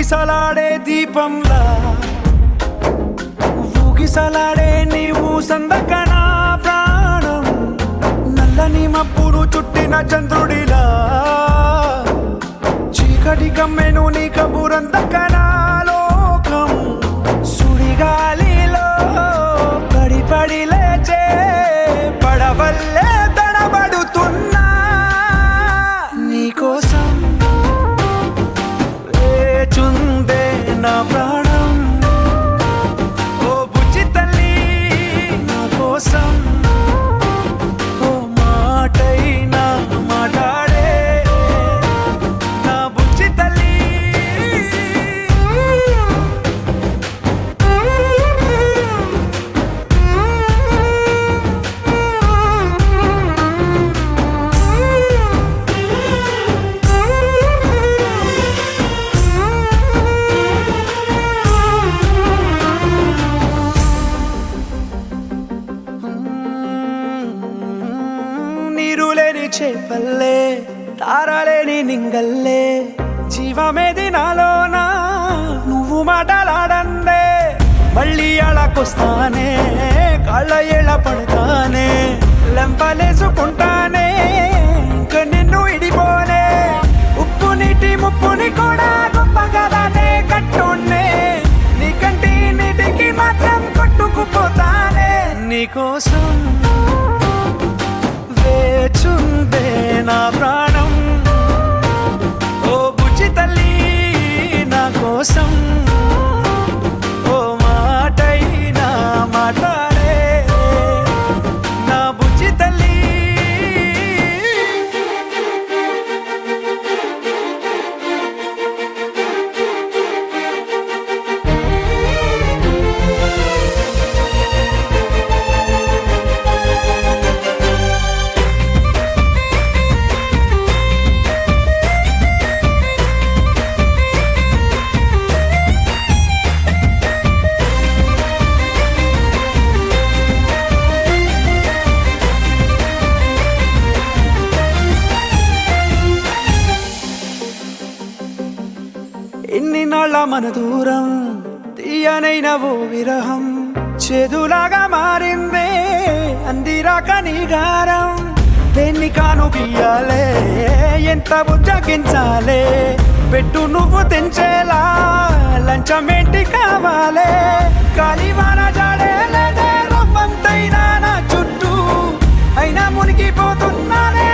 ఊగిసలాడే దీపంలా ఊగిసలాడే నీవు సందకనా ప్రాణం నల్లని మబ్బును చుట్టిన చంద్రుడిలా చీకటి కమ్మెను నీ కబురందకనా లోకం సుడిగాలిలో పడి లేచే పడవల్లే తడబడుతున్నా నీకోసం వేచుందే నా ప్రాణం ఓ బుజ్జి తల్లి నా కోసం ఓ మాటైనా మాట్లాడే నా బుజ్జి తల్లి నీరులేని చేపల్లే తారలేని నింగల్లే జీవమేది నాలోనా నువ్వు మాటలాడందే మళ్ళీ అళకొస్తానే కాళ్ళ ఏళ్ళ పడతానే లెంపలేసుకుంటానే ఇంక నిన్ను ఇడిపోనే ఉప్పు నీటి ముప్పుని కూడా గొప్పగా దానే కట్టునే నీ కంటి నీటికి మాత్రం కొట్టుకుపోతానే నీకోసం వేచుందే నా ప్రాణం ఓ బుజ్జి తల్లి నా కోసం ఓ మాటైనా మాట్లాడే నా బుజ్జి తల్లి ఎన్ని నాళ్ళ మన దూరం తీయనైన ఓ విరహం చేదులాగా మారిందే అందిరాక నీగారం దేన్ని కాను గీయాలే ఎంత బుజ్జగించాలే పెట్టు నువ్వు తెంచేలా లంచమేంటి కావాలే కాలివాన జాడే లేదే రవ్వంతైనా నా చుట్టూ అయినా మునిగిపోతున్నానే